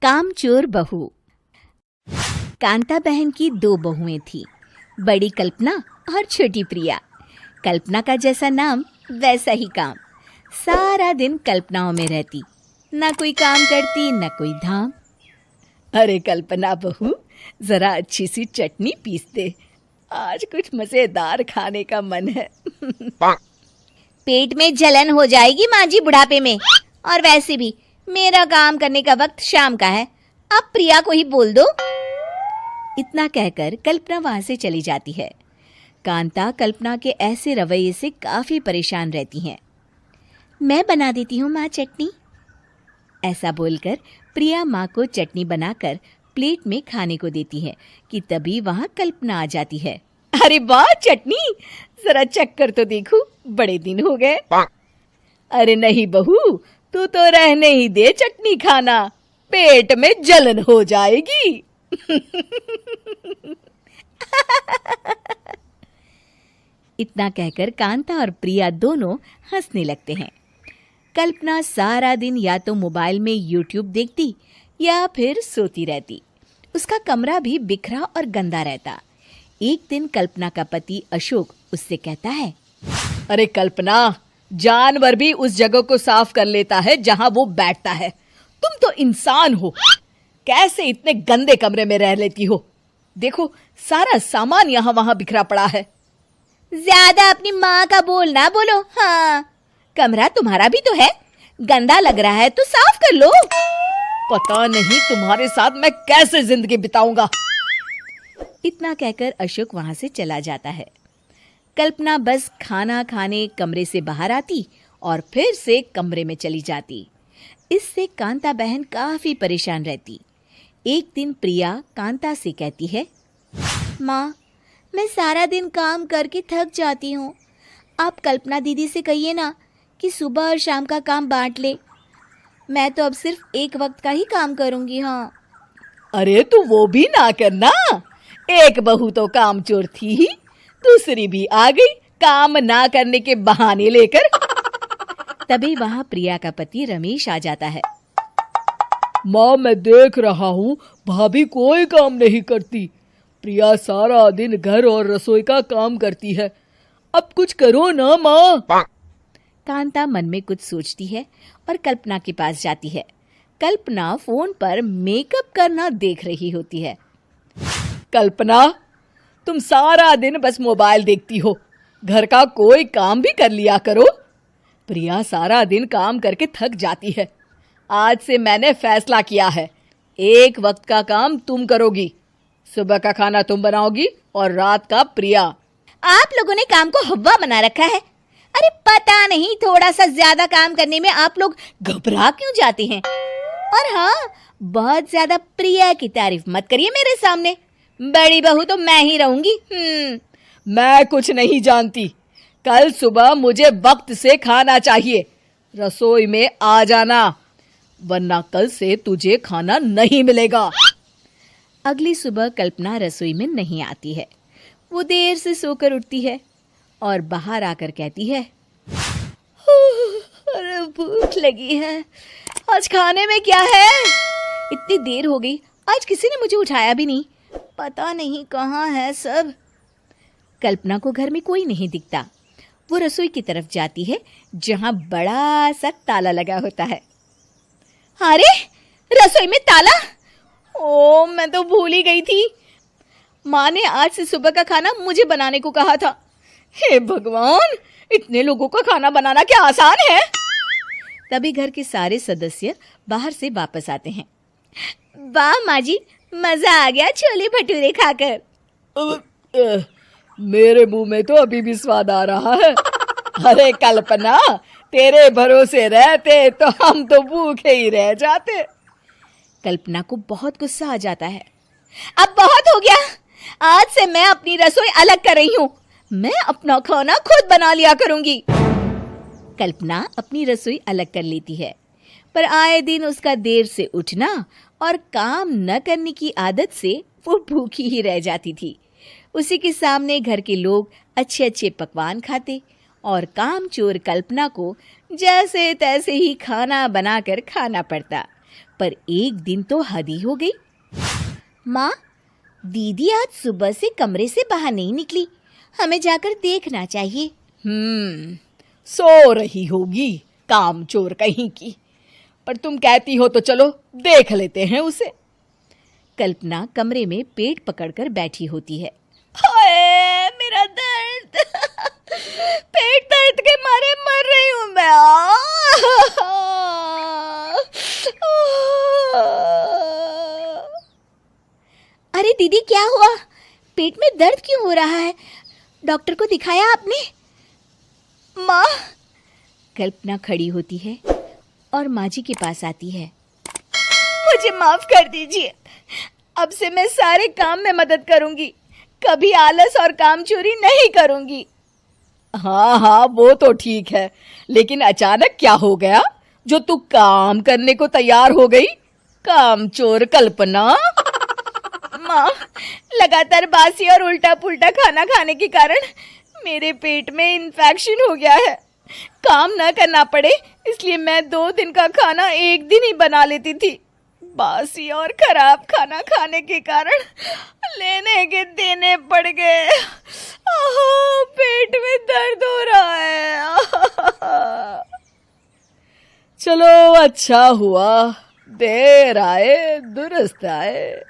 कामचोर बहू। कांता बहन की दो बहुएं थीं, बड़ी कल्पना और छोटी प्रिया। कल्पना का जैसा नाम वैसा ही काम। सारा दिन कल्पनाओं में रहती, ना कोई काम करती न कोई धाम। अरे कल्पना बहू, जरा अच्छी सी चटनी पीस दे, आज कुछ मजेदार खाने का मन है। पेट में जलन हो जाएगी माँ जी बुढ़ापे में, और वैसे भी मेरा काम करने का वक्त शाम का है, अब प्रिया को ही बोल दो। इतना कहकर कल्पना वहां से चली जाती है। कांता कल्पना के ऐसे रवैये से काफी परेशान रहती हैं। मैं बना देती हूँ माँ चटनी, ऐसा बोलकर प्रिया माँ को चटनी बनाकर प्लेट में खाने को देती है कि तभी वहां कल्पना आ जाती है। अरे वाह चटनी, जरा चक्कर तो देखूं, बड़े दिन हो गए। अरे नहीं बहू, तू तो रहने ही दे चटनी खाना, पेट में जलन हो जाएगी। इतना कहकर कांता और प्रिया दोनों हंसने लगते हैं। कल्पना सारा दिन या तो मोबाइल में यूट्यूब देखती या फिर सोती रहती। उसका कमरा भी बिखरा और गंदा रहता। एक दिन कल्पना का पति अशोक उससे कहता है, अरे कल्पना, जानवर भी उस जगह को साफ कर लेता है जहां वो बैठता है, तुम तो इंसान हो, कैसे इतने गंदे कमरे में रह लेती हो? देखो सारा सामान यहाँ वहां बिखरा पड़ा है। ज्यादा अपनी माँ का बोल ना बोलो। हाँ, कमरा तुम्हारा भी तो है, गंदा लग रहा है तो साफ कर लो। पता नहीं तुम्हारे साथ मैं कैसे जिंदगी बिताऊंगा। इतना कहकर अशोक वहां से चला जाता है। कल्पना बस खाना खाने कमरे से बाहर आती और फिर से कमरे में चली जाती। इससे कांता बहन काफी परेशान रहती। एक दिन प्रिया कांता से कहती है, माँ, मैं सारा दिन काम करके थक जाती हूँ, आप कल्पना दीदी से कहिए ना कि सुबह और शाम का काम बांट ले, मैं तो अब सिर्फ एक वक्त का ही काम करूँगी। हाँ। अरे तू वो भी ना करना, एक बहू तो कामचोर थी ही, दूसरी भी आ गई काम ना करने के बहाने लेकर। तभी वहां प्रिया का पति रमेश आ जाता है। माँ, मैं देख रहा हूँ भाभी कोई काम नहीं करती, प्रिया सारा दिन घर और रसोई का काम करती है, अब कुछ करो ना माँ। कांता मन में कुछ सोचती है और कल्पना के पास जाती है। कल्पना फोन पर मेकअप करना देख रही होती है। कल्पना, तुम सारा दिन बस मोबाइल देखती हो, घर का कोई काम भी कर लिया करो। प्रिया सारा दिन काम करके थक जाती है, आज से मैंने फैसला किया है, एक वक्त का काम तुम करोगी, सुबह का खाना तुम बनाओगी और रात का प्रिया। आप लोगों ने काम को हव्वा बना रखा है। अरे पता नहीं थोड़ा सा ज्यादा काम करने में आप लोग घबरा क्यों जाते हैं। और हाँ, बहुत ज्यादा प्रिया की तारीफ मत करिए मेरे सामने, बड़ी बहू तो मैं ही रहूंगी। मैं कुछ नहीं जानती, कल सुबह मुझे वक्त से खाना चाहिए, रसोई में आ जाना, वरना कल से तुझे खाना नहीं मिलेगा। अगली सुबह कल्पना रसोई में नहीं आती है। वो देर से सोकर उठती है और बाहर आकर कहती है, अरे भूख लगी है, आज खाने में क्या है? इतनी देर हो गई, आज किसी ने मुझे उठाया भी नहीं, पता नहीं कहाँ है सब। कल्पना को घर में कोई नहीं दिखता। वो रसोई की तरफ जाती है जहां बड़ा सा ताला लगा होता है। अरे रसोई में ताला? ओ, मैं तो भूल ही गई थी, माँ ने आज से सुबह का खाना मुझे बनाने को कहा था। हे भगवान, इतने लोगों का खाना बनाना क्या आसान है? तभी घर के सारे सदस्य बाहर से वापस आते हैं। वाह माँ जी, मजा आ गया छोले भटूरे खाकर। मेरे मुंह में तो अभी भी स्वाद आ रहा है। अरे कल्पना, तेरे भरोसे रहते तो हम तो भूखे ही रह जाते। कल्पना को बहुत गुस्सा आ जाता है। अब बहुत हो गया, आज से मैं अपनी रसोई अलग कर रही हूँ, मैं अपना खाना खुद बना लिया करूंगी। कल्पना अपनी रसोई अलग कर लेती है, पर आए दिन उसका देर से उठना और काम न करने की आदत से वो भूखी ही रह जाती थी। उसी के सामने घर के लोग अच्छे अच्छे पकवान खाते और कामचोर कल्पना को जैसे तैसे ही खाना बनाकर खाना पड़ता। पर एक दिन तो हद ही हो गई। माँ, दीदी आज सुबह से कमरे से बाहर नहीं निकली, हमें जाकर देखना चाहिए। सो रही होगी कामचोर कहीं की, पर तुम कहती हो तो चलो देख लेते हैं उसे। कल्पना कमरे में पेट पकड़कर बैठी होती है। हाय मेरा दर्द, पेट दर्द के मारे मर रही हूं मैं। अरे दीदी, क्या हुआ? पेट में दर्द क्यों हो रहा है? डॉक्टर को दिखाया आपने? माँ, कल्पना खड़ी होती है और माँ जी के पास आती है। मुझे माफ कर दीजिए, अब से मैं सारे काम में मदद करूंगी, कभी आलस और काम चोरी नहीं करूंगी। हाँ हाँ, वो तो ठीक है, लेकिन अचानक क्या हो गया जो तू काम करने को तैयार हो गई? कामचोर कल्पना। माँ, लगातार बासी और उल्टा पुल्टा खाना खाने के कारण मेरे पेट में इन्फेक्शन हो गया है। काम न करना पड़े इसलिए मैं 2 दिन का खाना एक दिन ही बना लेती थी। बासी और खराब खाना खाने के कारण लेने के देने पड़ गए। पेट में दर्द हो रहा है। चलो अच्छा हुआ, देर आए दुरुस्त आए।